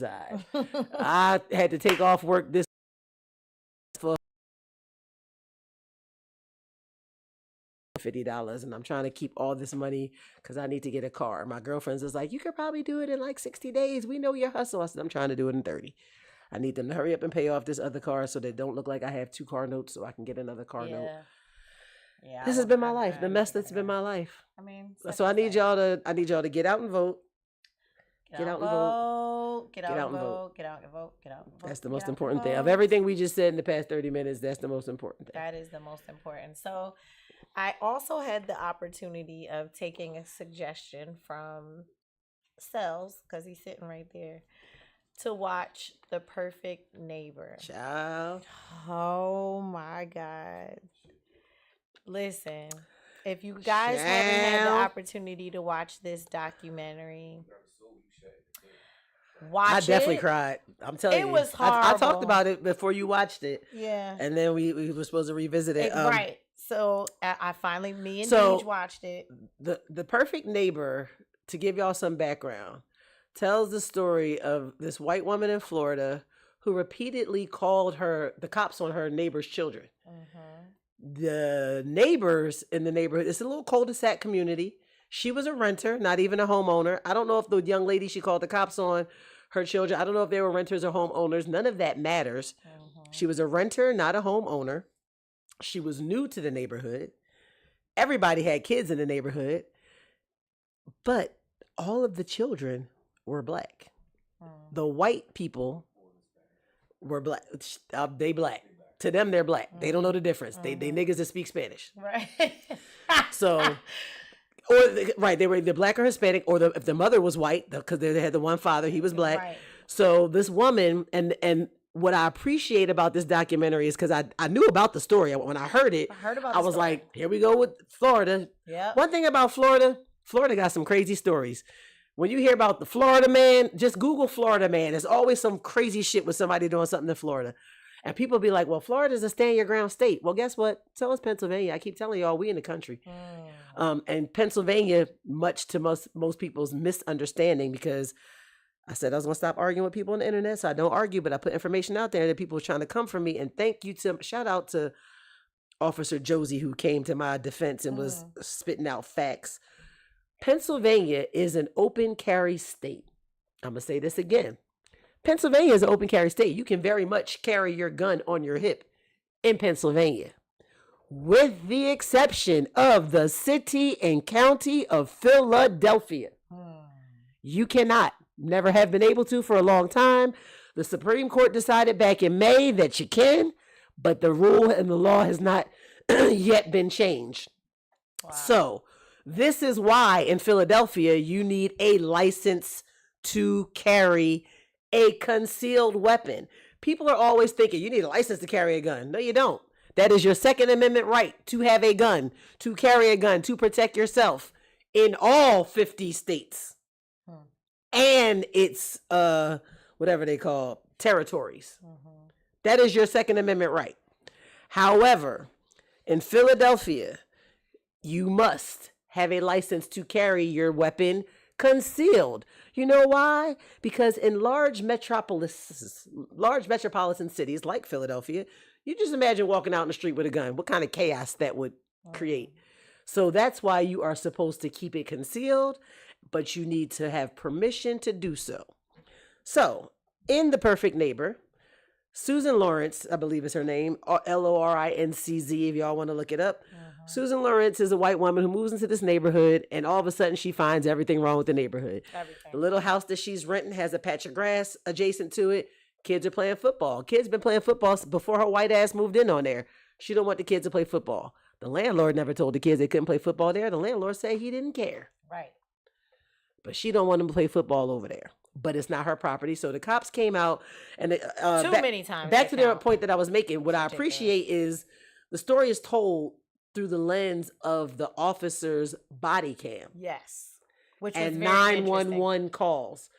side. I had to take off work this for $50, and I'm trying to keep all this money because I need to get a car. My girlfriend's is like, you could probably do it in like 60 days. We know your hustle. I said, I'm trying to do it in 30. I need them to hurry up and pay off this other car so they don't look like I have two car notes so I can get another car note. Yeah. This has been my life. The mess that's been my life. I mean, so I need y'all to get out and vote. Get out and vote. Get out and vote. Get out and vote. That's the most important thing. Of everything we just said in the past 30 minutes, that's the most important thing. That is the most important. So I also had the opportunity of taking a suggestion from Cells, because he's sitting right there, to watch The Perfect Neighbor. Child. Oh my God. Listen, if you guys haven't had the opportunity to watch this documentary, watch it. I definitely cried. I'm telling you. It was horrible. I talked about it before you watched it. Yeah. And then we were supposed to revisit it. Right. So I finally, me and Deej watched it. The Perfect Neighbor, to give y'all some background, tells the story of this white woman in Florida who repeatedly called the cops on her neighbor's children. The neighbors in the neighborhood, it's a little cul-de-sac community. She was a renter, not even a homeowner. I don't know if the young lady she called the cops on, her children, I don't know if they were renters or homeowners. None of that matters. She was a renter, not a homeowner. She was new to the neighborhood. Everybody had kids in the neighborhood. But all of the children were black. The white people were black. They black. To them, they're black. They don't know the difference. They niggas that speak Spanish. Right. So, they were either black or Hispanic, or if the mother was white, because they had the one father, he was black. Right. So this woman, and what I appreciate about this documentary is because I knew about the story. When I heard it, I was like, here we go with Florida. Yeah. One thing about Florida got some crazy stories. When you hear about the Florida man, just Google Florida man. There's always some crazy shit with somebody doing something in Florida. And people be like, well, Florida's a stand your ground state. Well, guess what? So is Pennsylvania. I keep telling y'all, we in the country. And Pennsylvania, much to most people's misunderstanding, because I said I was going to stop arguing with people on the internet, so I don't argue, but I put information out there that people were trying to come for me. And shout out to Officer Josie, who came to my defense and was spitting out facts. Pennsylvania is an open carry state. I'm going to say this again. Pennsylvania is an open carry state. You can very much carry your gun on your hip in Pennsylvania, with the exception of the city and county of Philadelphia. You cannot. Never have been able to for a long time. The Supreme Court decided back in May that you can, but the rule and the law has not yet been changed. Wow. So this is why in Philadelphia you need a license to carry a concealed weapon. People are always thinking you need a license to carry a gun. No, you don't. That is your Second Amendment right to have a gun, to carry a gun, to protect yourself in all 50 states. And its, whatever they call, territories. That is your Second Amendment right. However, in Philadelphia, you must have a license to carry your weapon concealed. You know why? Because in large metropolitan cities like Philadelphia, you just imagine walking out in the street with a gun. What kind of chaos that would create. So that's why you are supposed to keep it concealed, but you need to have permission to do so. So in The Perfect Neighbor, Susan Lawrence, I believe is her name, Lorinczz, if y'all want to look it up. Susan Lawrence is a white woman who moves into this neighborhood, and all of a sudden she finds everything wrong with the neighborhood. The little house that she's renting has a patch of grass adjacent to it. Kids are playing football. Kids been playing football before her white ass moved in on there. She don't want the kids to play football. The landlord never told the kids they couldn't play football there. The landlord said he didn't care. Right. But she don't want them to play football over there. But it's not her property. So the cops came out, and many times. Back to the point that I was making. What I appreciate is the story is told through the lens of the officer's body cam. Yes. Which was and very 911 calls.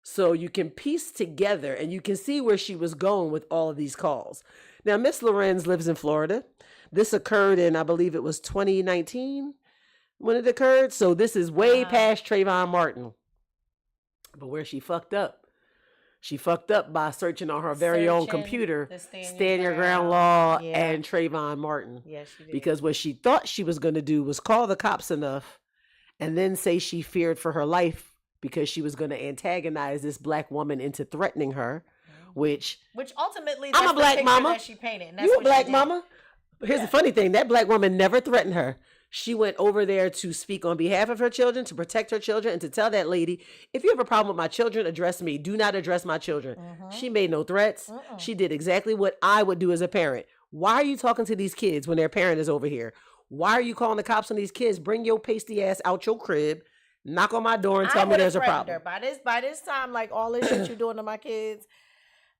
So you can piece together and you can see where she was going with all of these calls. Now, Miss Lorenz lives in Florida. This occurred in, I believe it was 2019 when it occurred. So this is way past Trayvon Martin. But where she fucked up, She fucked up by searching on her very own computer, the Stand Your Ground Law Yeah. and Trayvon Martin. Yes, she did. Because what she thought she was going to do was call the cops enough and then say she feared for her life because she was going to antagonize this black woman into threatening her, which ultimately I'm a black mama. That she painted. And that's you a what black she did. mama? Here's the funny thing. That black woman never threatened her. She went over there to speak on behalf of her children, to protect her children, and to tell that lady, if you have a problem with my children, address me. Do not address my children. She made no threats. She did exactly what I would do as a parent. Why are you talking to these kids when their parent is over here? Why are you calling the cops on these kids? Bring your pasty ass out your crib, knock on my door, and tell me there's a problem. Her. By this time, like all this shit you doing to my kids,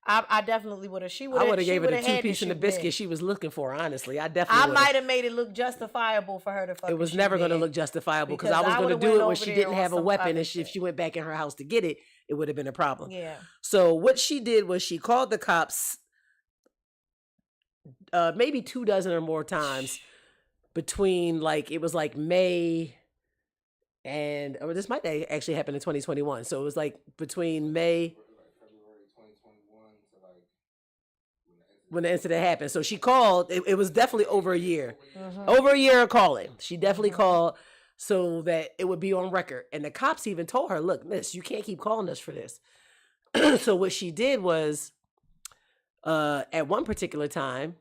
I definitely would have. I would have gave her the 2 piece and the biscuit she was looking for. Honestly, I might have made it look justifiable for her to fuck. It was never going to look justifiable because I was going to do it when she didn't have a weapon, and if she went back in her house to get it, it would have been a problem. Yeah. So what she did was she called the cops, maybe 24 or more times between it was May and this might actually happen in 2021. So it was between May. When the incident happened. So she called, it was definitely over a year. Over a year of calling. She definitely called so that it would be on record. And the cops even told her, look, miss, you can't keep calling us for this. So what she did was, at one particular time,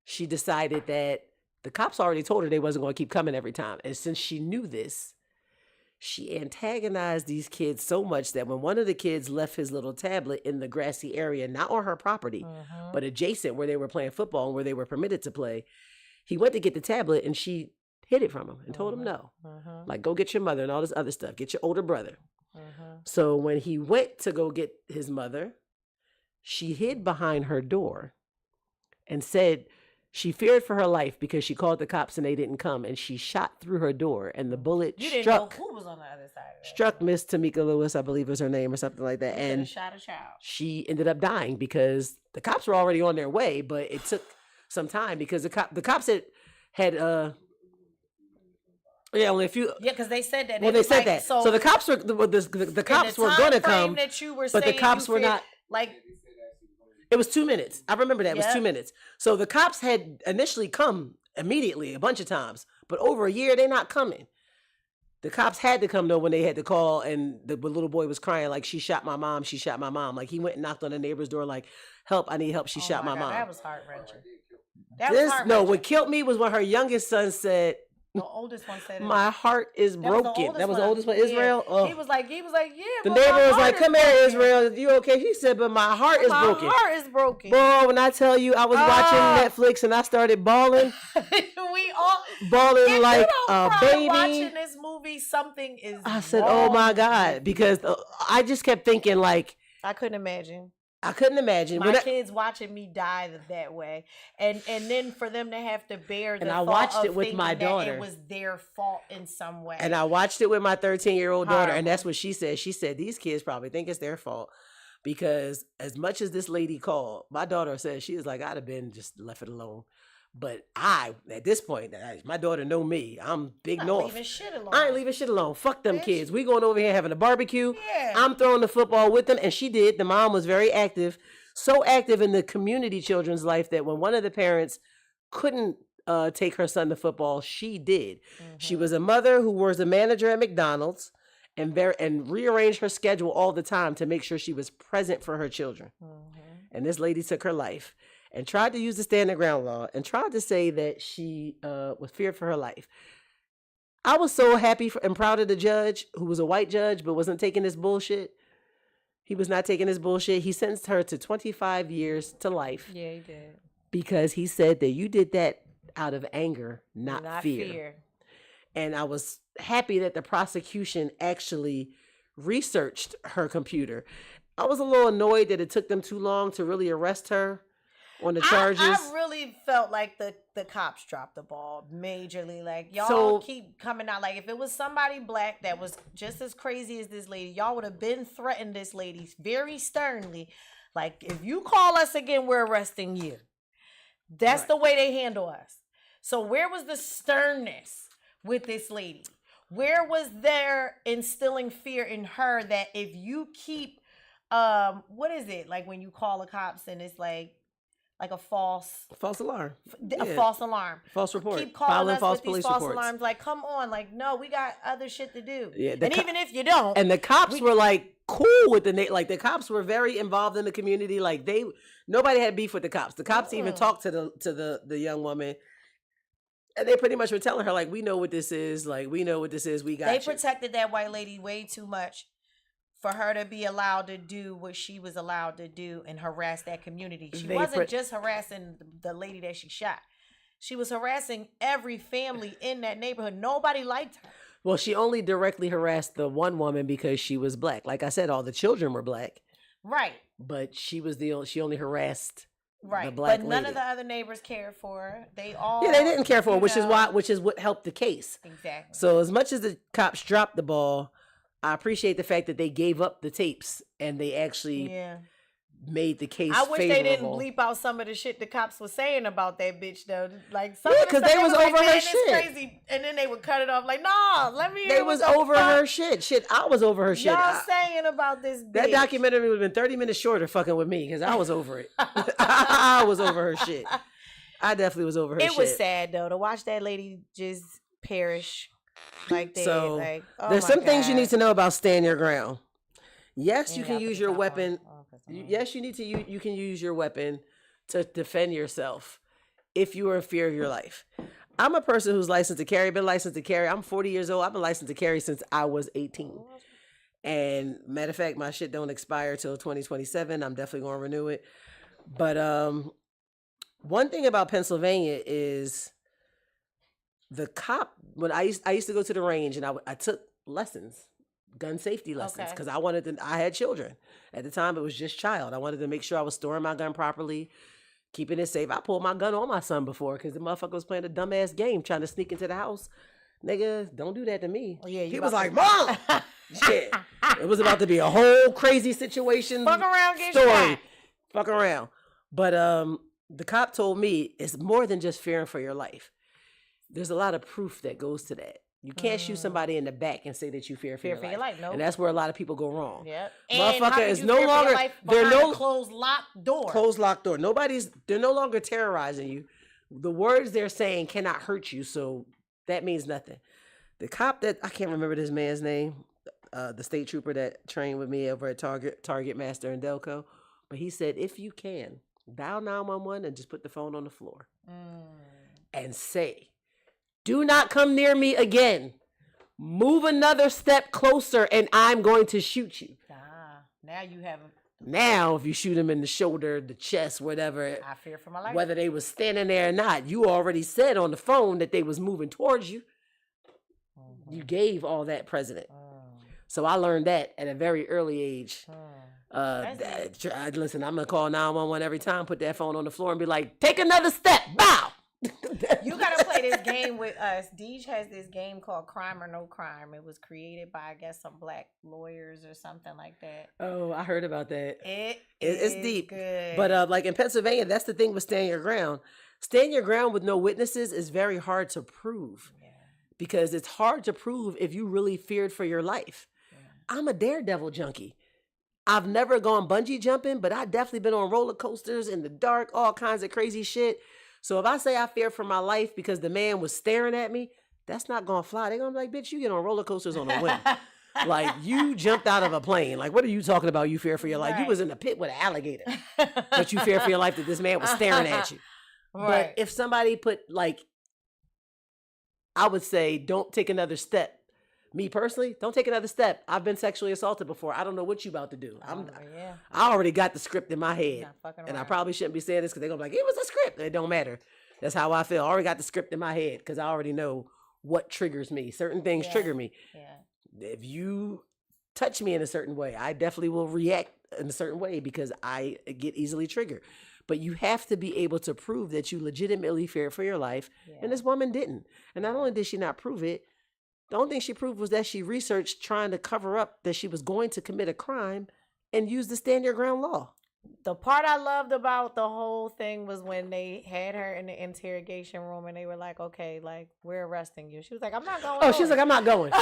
she decided that the cops already told her they wasn't going to keep coming every time. And since she knew this, she antagonized these kids so much that when one of the kids left his little tablet in the grassy area, not on her property, but adjacent where they were playing football and where they were permitted to play, he went to get the tablet and she hid it from him and told him no. Go get your mother and all this other stuff. Get your older brother. So when he went to go get his mother, she hid behind her door and said she feared for her life because she called the cops and they didn't come, and she shot through her door, and the bullet struck. Who was on the other side of that? Struck Miss Tamika Lewis, I believe was her name, or something like that, and shot a child. She ended up dying because the cops were already on their way, but it took some time because the cops had only a few. Yeah, because they said that. Well, they said that. So the cops were the cops were going to come, but the cops were not. It was 2 minutes. I remember that. It was 2 minutes. So the cops had initially come immediately a bunch of times, but over a year, they're not coming. The cops had to come, though, when they had to call, and the little boy was crying like, she shot my mom, she shot my mom. He went and knocked on the neighbor's door like, help, I need help, she shot my mom. That was heart-wrenching. No, what killed me was when her youngest son said, the oldest one said it. My heart is broken. That was the oldest one, Israel. Yeah. He was like, yeah. The neighbor was like, come here, Israel. You okay? He said, but my heart is broken. My heart is broken. Boy, when I tell you I was watching Netflix and I started bawling. We all bawling like a baby. Watching this movie, something is I said, oh my God. Because I just kept thinking I couldn't imagine. My kids watching me die that way, and then for them to have to bear the and I watched it with my daughter. It was their fault in some way. And I watched it with my 13-year-old daughter, and that's what she said. She said these kids probably think it's their fault because as much as this lady called, my daughter said she was like, I'd have been just left it alone. But at this point, my daughter know me. I'm big north. I ain't leaving shit alone. Fuck them kids. We going over here having a barbecue. Yeah. I'm throwing the football with them. And she did. The mom was very active. So active in the community children's life that when one of the parents couldn't take her son to football, she did. She was a mother who was a manager at McDonald's and rearranged her schedule all the time to make sure she was present for her children. And this lady took her life and tried to use the stand your ground law and tried to say that she was feared for her life. I was so happy and proud of the judge, who was a white judge but wasn't taking this bullshit. He was not taking this bullshit. He sentenced her to 25 years to life. Yeah, he did. Because he said that you did that out of anger, not fear. And I was happy that the prosecution actually researched her computer. I was a little annoyed that it took them too long to really arrest her on the charges. I really felt like the cops dropped the ball majorly. Y'all keep coming out. If it was somebody black that was just as crazy as this lady, y'all would have been threatened this lady very sternly. If you call us again, we're arresting you. That's the way they handle us. So where was the sternness with this lady? Where was their instilling fear in her that if you keep what is it like when you call the cops and it's like a false alarm, a false alarm, false report, keep calling us with these false alarms, like, come on, like, no, we got other shit to do. Yeah, and even if you don't, and the cops were like cool with the cops were very involved in the community. Like nobody had beef with the cops. The cops even talked to the young woman. And they pretty much were telling her, like, we know what this is. Like, we know what this is. We got They protected that white lady way too much for her to be allowed to do what she was allowed to do and harass that community. She wasn't just harassing the lady that she shot. She was harassing every family in that neighborhood. Nobody liked her. Well, she only directly harassed the one woman because she was black. Like I said, all the children were black. Right. But she only harassed right, but none of the other neighbors cared for her. They all they didn't care for her, which is what helped the case. Exactly. So as much as the cops dropped the ball, I appreciate the fact that they gave up the tapes and they actually made the case. I wish they didn't bleep out some of the shit the cops was saying about that bitch though. Like some because they was over her shit. Crazy, and then they would cut it off. Like, no, let me. They was over her shit. Shit, I was over her shit. Y'all saying about this bitch. That documentary would have been 30 minutes shorter fucking with me because I was over it. I was over her shit. I definitely was over her shit. It was sad though to watch that lady just perish like that. So like, there's some things you need to know about stand your ground. Yes, you can use your weapon. Yes, you can use your weapon to defend yourself if you are in fear of your life. I'm a person who's licensed to carry, been licensed to carry. I'm 40 years old. I've been licensed to carry since I was 18. And matter of fact, my shit don't expire till 2027. I'm definitely going to renew it. But one thing about Pennsylvania is the cop, when I used to go to the range and I took lessons. Gun safety lessons because I had children at the time. It was just child. I wanted to make sure I was storing my gun properly, keeping it safe. I pulled my gun on my son before because the motherfucker was playing a dumbass game trying to sneak into the house. Nigga, don't do that to me. Oh, yeah, he was like, Mom! Shit. It was about to be a whole crazy situation. Fuck around, get story. Shot. Fuck around. But the cop told me it's more than just fearing for your life. There's a lot of proof that goes to that. You can't shoot somebody in the back and say that you fear for your life. No. And that's where a lot of people go wrong. Yep. Motherfucker is no longer they're no closed locked door. Closed locked door. They're no longer terrorizing you. The words they're saying cannot hurt you, so that means nothing. The cop that I can't remember this man's name, the state trooper that trained with me over at Target Master in Delco, but he said if you can, dial 911 and just put the phone on the floor and say, do not come near me again. Move another step closer and I'm going to shoot you. Now you have Now, if you shoot him in the shoulder, the chest, whatever, I fear for my life. Whether they was standing there or not, you already said on the phone that they was moving towards you. You gave all that precedent. So I learned that at a very early age. Listen, I'm going to call 911 every time, put that phone on the floor and be like, take another step, bow. You gotta play this game with us. Deej has this game called Crime or No Crime. It was created by, I guess, some black lawyers or something like that. Oh, I heard about that. It's deep. Good. But like in Pennsylvania, that's the thing with stand your ground. Stand your ground with no witnesses is very hard to prove. Yeah. Because it's hard to prove if you really feared for your life. Yeah. I'm a daredevil junkie. I've never gone bungee jumping, but I've definitely been on roller coasters in the dark, all kinds of crazy shit. So if I say I fear for my life because the man was staring at me, that's not going to fly. They're going to be like, bitch, you get on roller coasters on a whim. Like, you jumped out of a plane. Like, what are you talking about? You fear for your life. Right. You was in a pit with an alligator. But you fear for your life that this man was staring at you. Right. But if somebody put, like, I would say, don't take another step. Me personally, don't take another step. I've been sexually assaulted before. I don't know what you about to do. I already got the script in my head. And I probably shouldn't be saying this because they're going to be like, it was a script. It don't matter. That's how I feel. I already got the script in my head because I already know what triggers me. Certain things trigger me. Yeah. If you touch me in a certain way, I definitely will react in a certain way because I get easily triggered. But you have to be able to prove that you legitimately fear for your life. Yeah. And this woman didn't. And not only did she not prove it, the only thing she proved was that she researched trying to cover up that she was going to commit a crime and use the stand your ground law. The part I loved about the whole thing was when they had her in the interrogation room and they were like, okay, like, we're arresting you. She was like, I'm not going. Oh, she was like, I'm not going.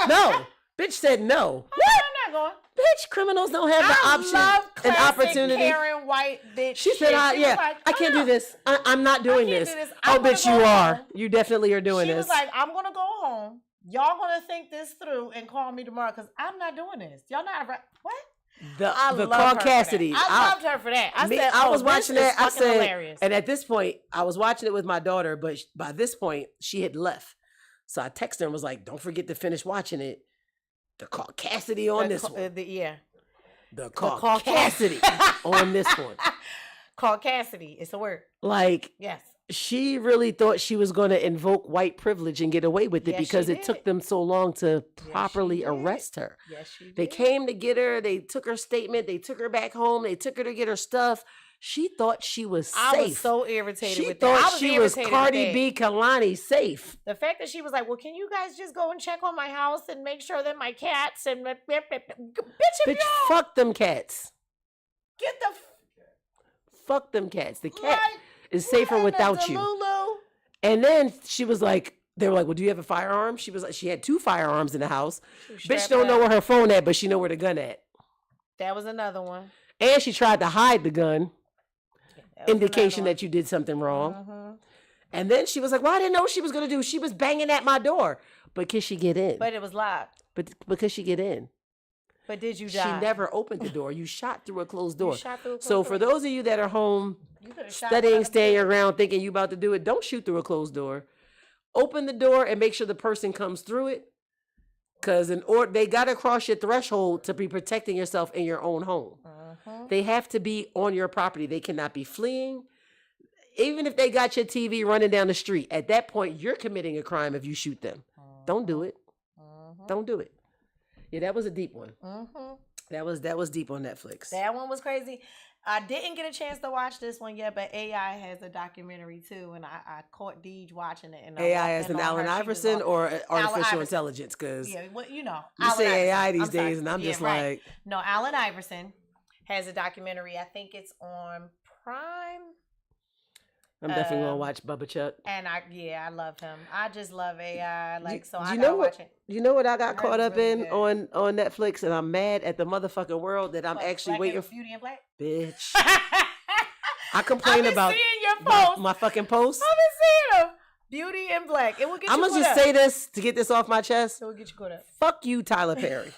No. Bitch said no. No. not going. Bitch, criminals don't have the option and opportunity. Karen White bitch. She said, I can't do this. I'm not doing this. Oh, bitch, you are. You definitely are doing this. She was like, I'm going to go home. Y'all going to think this through and call me tomorrow because I'm not doing this. Y'all not, what? The Cassidy. I loved her for that. I was watching that. I said, hilarious. And at this point, I was watching it with my daughter, but by this point, she had left. So I texted her and was like, don't forget to finish watching it. The Cassidy on this one. The Cassidy on this one. Cassidy. It's a word. Like, yes. She really thought she was going to invoke white privilege and get away with it because it took them so long to properly arrest her. Yes, she did. They came to get her. They took her statement. They took her back home. They took her to get her stuff. She thought she was safe. I was so irritated with that. She thought she was Cardi B Kalani safe. The fact that she was like, well, can you guys just go and check on my house and make sure that my cats and... Bitch, fuck them cats. Get the... Fuck them cats. The cat... is safer without you. And then she was like, they were like, well, do you have a firearm? She was like, she had 2 firearms in the house. Bitch don't know where her phone at, but she know where the gun at. That was another one. And she tried to hide the gun. Indication that you did something wrong. Mm-hmm. And then she was like, well, I didn't know what she was going to do. She was banging at my door. But could she get in? But it was locked. But could she get in? But did you die? She never opened the door. You shot through a closed door. So for those of you that are home studying, staying your ground, thinking you about to do it, don't shoot through a closed door. Open the door and make sure the person comes through it. Because they got to cross your threshold to be protecting yourself in your own home. Uh-huh. They have to be on your property. They cannot be fleeing. Even if they got your TV running down the street, at that point, you're committing a crime if you shoot them. Uh-huh. Don't do it. Uh-huh. Don't do it. Yeah, that was a deep one. Mm-hmm. That was deep on Netflix. That one was crazy. I didn't get a chance to watch this one yet, but AI has a documentary too, and I caught Deej watching it. And AI as an Allen Iverson or artificial intelligence? Because you know, you say AI these days, and I'm just like, no, Allen Iverson has a documentary. I think it's on Prime. I'm definitely gonna watch Bubba Chuck. And I love him. I just love AI. I gotta watch it. You know what I got caught up in on Netflix, and I'm mad at the motherfucking world that I'm actually waiting for. Beauty and Black? Bitch. I complain about seeing your posts. My fucking posts. I've been seeing them. Beauty and Black. It will get you. I'm gonna just say this to get this off my chest. It will get you caught up. Fuck you, Tyler Perry.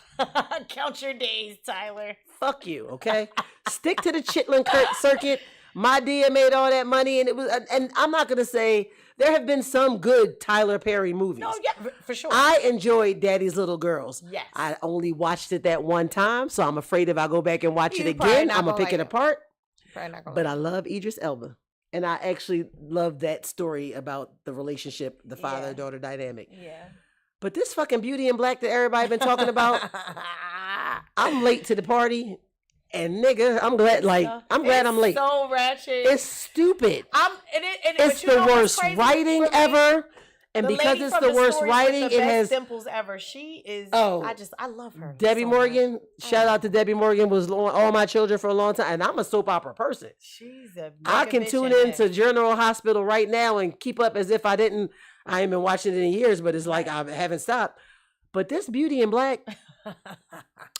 Count your days, Tyler. Fuck you, okay? Stick to the Chitlin circuit. My Dia made all that money, and and I'm not gonna say there have been some good Tyler Perry movies. No, yeah, for sure. I enjoyed Daddy's Little Girls. Yes. I only watched it that one time, so I'm afraid if I go back and watch it again, I'm gonna pick it apart. But I love Idris Elba, and I actually love that story about the relationship, the father-daughter dynamic. Yeah. But this fucking Beauty and Black that everybody been talking about, I'm late to the party. And nigga, I'm glad I'm late. So ratchet. It's stupid. It's the worst writing ever. And because it's the worst writing, it has dimples ever. She is. I love her. Debbie Morgan. Shout out to Debbie Morgan. Was All My Children for a long time, and I'm a soap opera person. She's a. I can tune into General Hospital right now and keep up as if I ain't been watching it in years, but it's like I haven't stopped. But this Beauty and Black,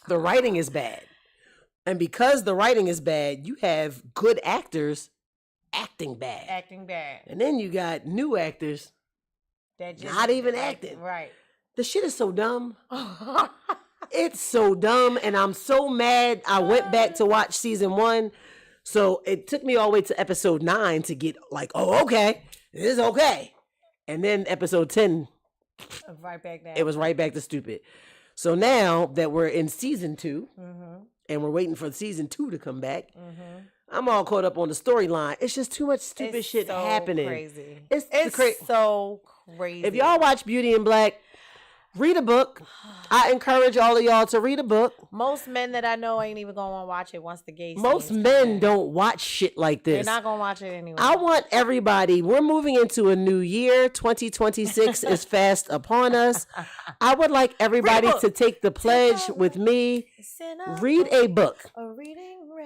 the writing is bad. And because the writing is bad, you have good actors acting bad. And then you got new actors that just not even acting. Right. The shit is so dumb. It's so dumb. And I'm so mad. I went back to watch season 1. So it took me all the way to episode 9 to get like, oh, okay. This is okay. And then episode 10. Right back down. It was right back to stupid. So now that we're in season 2. Mm-hmm. And we're waiting for season 2 to come back. Mm-hmm. I'm all caught up on the storyline. It's just too much stupid shit happening. Crazy. It's so crazy. If y'all watch Beauty and Black, read a book. I encourage all of y'all to read a book. Most men that I know ain't even gonna watch it once the gay scenes Most men don't watch shit like this. They're not gonna watch it anyway. I want everybody. We're moving into a new year. 2026 is fast upon us. I would like everybody to take the pledge with me. Read a book.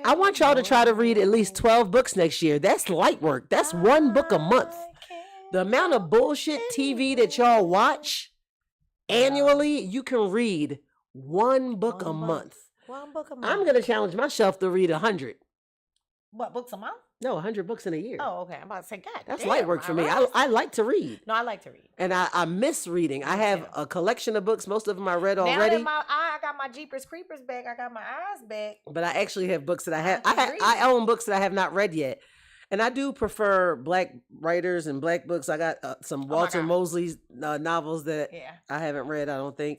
I want y'all to try to read at least 12 books next year. That's light work. That's 1 book a month. The amount of bullshit TV that y'all watch annually, you can read one book a month. One book a month. I'm going to challenge myself to read 100. What, books a month? No, 100 books in a year. Oh, okay. I'm about to say, God, that's light work for me. I like to read. No, I like to read. And I miss reading. I have a collection of books. Most of them I read already. Now that I got my Jeepers Creepers back. I got my eyes back. But I actually have books that I own books that I have not read yet. And I do prefer Black writers and Black books. I got some Walter Mosley's novels that I haven't read, I don't think.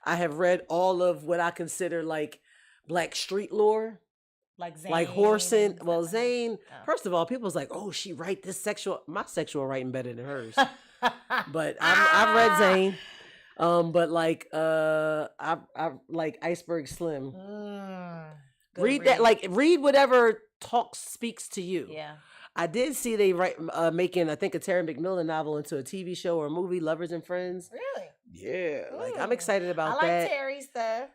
I have read all of what I consider like Black street lore. Like Zane. Like Horson. Well, Zane, first of all, people's like, oh, she write this my sexual writing better than hers. But I've read Zane. But like I like Iceberg Slim. Read that, like read whatever speaks to you. Yeah. I did see they making, I think, a Terry McMillan novel into a TV show or a movie, Lovers and Friends. Really? Yeah. Like I'm excited about that. I like Terry stuff.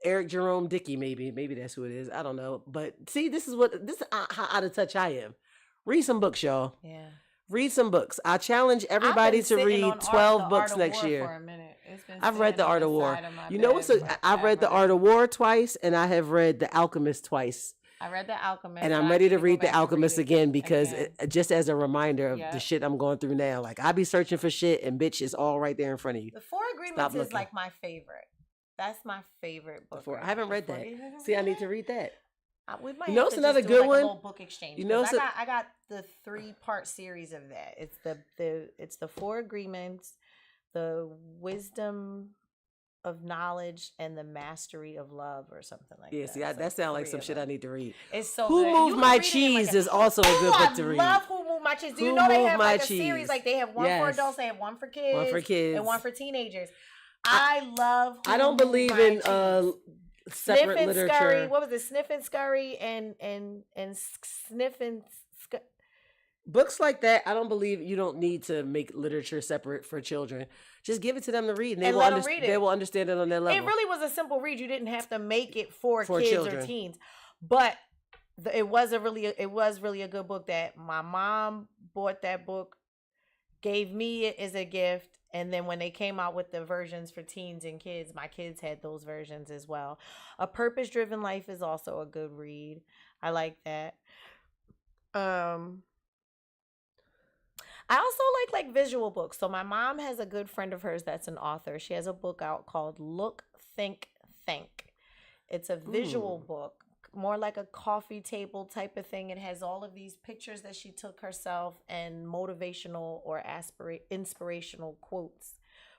Eric Jerome Dickey, maybe that's who it is. I don't know. But see, this is how out of touch I am. Read some books, y'all. Yeah. Read some books. I challenge everybody to read 12 books next year. For a minute. I've read The Art of War. You know what's I've read The Art of War twice, and I have read The Alchemist twice. I read The Alchemist. And I'm ready to read The Alchemist again because just as a reminder of the shit I'm going through now. Like I be searching for shit and bitch, it's all right there in front of you. The Four Agreements is like my favorite. That's my favorite book. I haven't read that. See, I need to read that. We might it's another good one. A little book exchange. I got the 3-part series of that. It's the Four Agreements, the Wisdom of Knowledge, and the Mastery of Love, or something like that. Yeah, see, that sounds like some shit I need to read. It's so Who good. Moved My Cheese is also a good book to read. I love Who Moved My Cheese. Do you know they have like a series? Like they have one for adults, they have one for kids, and one for teenagers. I love. I don't believe in separate literature. Scurry. What was it? Sniff and Scurry and Sniff and books like that. I don't believe you don't need to make literature separate for children. Just give it to them to read, and they will understand it on their level. It really was a simple read. You didn't have to make it for kids children. Or teens, but it was really a good book. That my mom bought that book, gave me it as a gift. And then when they came out with the versions for teens and kids, my kids had those versions as well. A Purpose-Driven Life is also a good read. I like that. I also like visual books. So my mom has a good friend of hers that's an author. She has a book out called Look, Think, Think. It's a visual book, more like a coffee table type of thing. It has all of these pictures that she took herself and motivational or inspirational quotes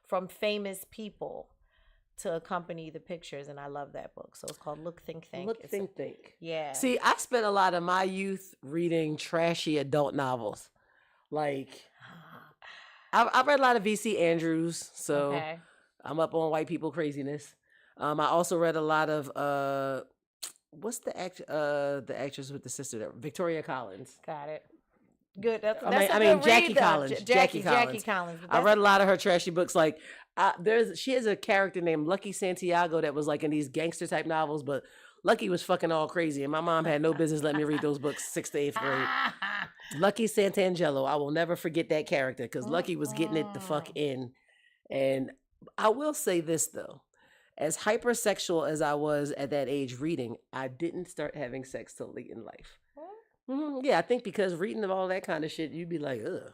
from famous people to accompany the pictures. And I love that book. So it's called Look, Think, Think. Look, Think, Think. Yeah. See, I spent a lot of my youth reading trashy adult novels. Like, I read a lot of V.C. Andrews, so I'm up on white people craziness. I also read a lot of what's the actress with the sister there? Victoria Collins. Got it. Good. That's Jackie Collins. Jackie Collins. I read a lot of her trashy books. Like she has a character named Lucky Santiago that was like in these gangster type novels, but Lucky was fucking all crazy, and my mom had no business letting me read those books 6th to 8th grade. Lucky Santangelo. I will never forget that character because Lucky was getting it the fuck in. And I will say this though. As hypersexual as I was at that age reading, I didn't start having sex till late in life. Yeah, I think because reading of all that kind of shit, you'd be like, ugh,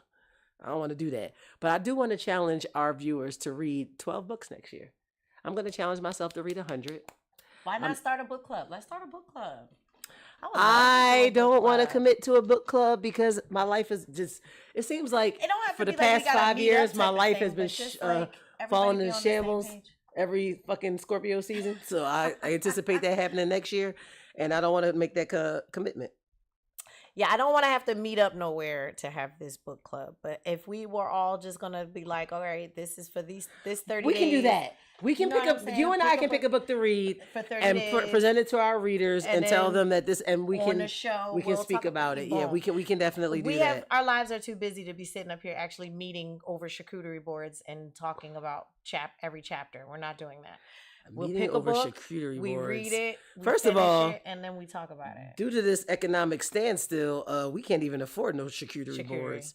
I don't want to do that. But I do want to challenge our viewers to read 12 books next year. I'm going to challenge myself to read 100. Why not start a book club? Let's start a book club. I don't want to commit to a book club because my life is just, it seems like for the past 5 years, my life has been falling in shambles every fucking Scorpio season. So I anticipate that happening next year. And I don't want to make that commitment. Yeah, I don't want to have to meet up nowhere to have this book club. But if we were all just going to be like, all right, this is for this 30 we days. We can do that. We can pick up, you and I can pick a book to read for 30 and days. Present it to our readers and tell them that this, and we can, show, we can speak about it. Yeah, we can definitely do that. Our lives are too busy to be sitting up here actually meeting over charcuterie boards and talking about every chapter. We're not doing that. We'll pick a book, we read it, first of all, and then we talk about it. Due to this economic standstill, we can't even afford no charcuterie boards.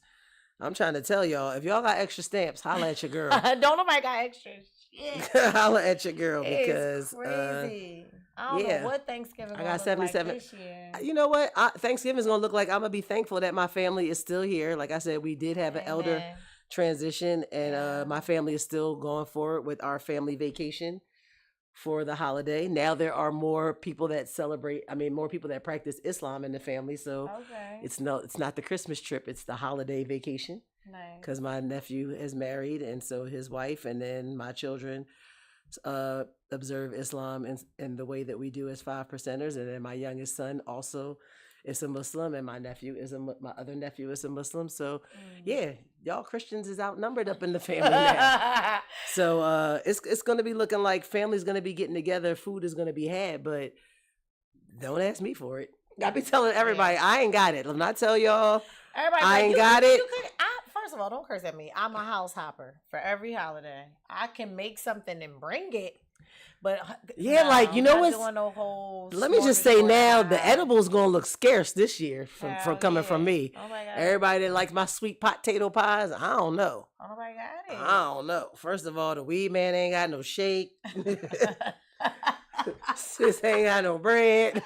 I'm trying to tell y'all, if y'all got extra stamps, holla at your girl. Don't nobody got extras. shit. Holla at your girl It's because crazy. I don't know what Thanksgiving I got 77 like this year. You know what? Thanksgiving's gonna look like I'm gonna be thankful that my family is still here. Like I said, we did have an elder transition, and my family is still going forward with our family vacation for the holiday. Now there are more people that celebrate. I mean, more people that practice Islam in the family. So it's not the Christmas trip. It's the holiday vacation. Nice. Because my nephew is married, and so his wife, and then my children observe Islam in the way that we do as 5%ers, and then my youngest son also is a Muslim, and my other nephew is a Muslim. So yeah, y'all Christians is outnumbered up in the family now. So it's going to be looking like family's going to be getting together, food is going to be had, but don't ask me for it. I be telling everybody I ain't got it. When I tell y'all I ain't got it. First of all, don't curse at me. I'm a house hopper for every holiday. I can make something and bring it. But yeah, no, like, you know what? Let me just say now, the edible's gonna look scarce this year from coming from me. Oh my God. Everybody that likes my sweet potato pies, I don't know. Oh my God. I don't know. First of all, the weed man ain't got no shake. Sis ain't got no bread.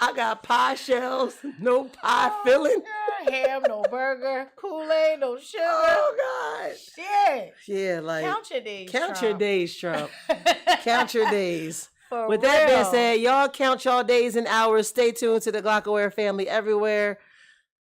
I got pie shells, no pie filling. God. Ham, no burger, Kool-Aid, no sugar. Oh God. Shit. Yeah, like count your days. Count your days, Trump. Count your days. With that being said, y'all count y'all days and hours. Stay tuned to the Glockaware family everywhere.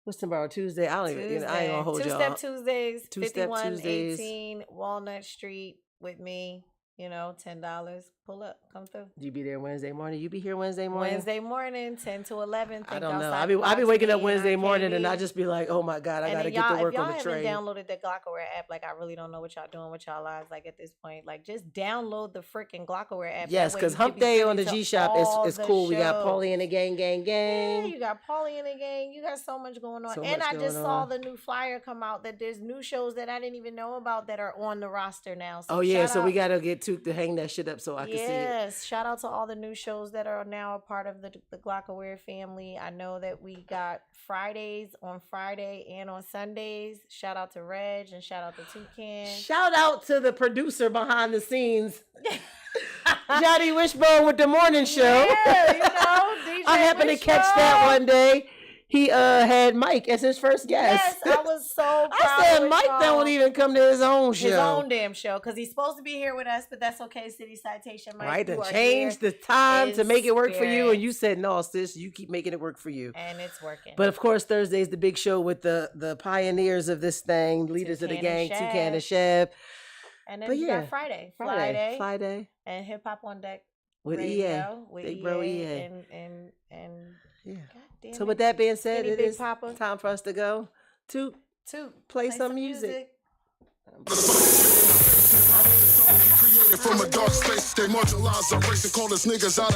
What's tomorrow? Tuesday? I ain't gonna hold y'all. Two-step Tuesdays. 5118 Walnut Street with me. You know, $10. Pull up, come through. You be there Wednesday morning. You be here Wednesday morning. Wednesday morning, 10 to 11. I don't know. I be waking up Wednesday morning and I just be like, oh my God, I gotta get to work on the train. If y'all haven't downloaded the Glockaware app, like I really don't know what y'all doing with y'all lives. Like at this point, like just download the freaking Glockaware app. Yes, because Hump Day on the G Shop is cool. We got Paulie and the gang. Yeah, you got Paulie and the gang. You got so much going on. And I just saw the new flyer come out that there's new shows that I didn't even know about that are on the roster now. So so we gotta get to hang that shit up so I can see it. Yes, shout out to all the new shows that are now a part of the Glockaware family. I know that we got Fridays on Friday and on Sundays. Shout out to Reg and shout out to Toucan. Shout out to the producer behind the scenes. Johnny Wishbone with the morning show. Yeah, you know, DJ I happened to catch that one day. He had Mike as his first guest. Yes, I was so proud. I said Mike don't even come to his own show. His own damn show, because he's supposed to be here with us, but that's okay. City Citation, Mike. Right, to change the time to make it work for you, and you said no, sis. You keep making it work for you, and it's working. But of course, Thursday's the big show with the pioneers of this thing, leaders of the gang, Toucan and Chev. And then you got Friday, and Hip Hop on Deck with Radio, with Big Bro EA, and yeah. So with that being said, it is time for us to go to play some music. From a dark space, they marginalize our race and call us niggas out of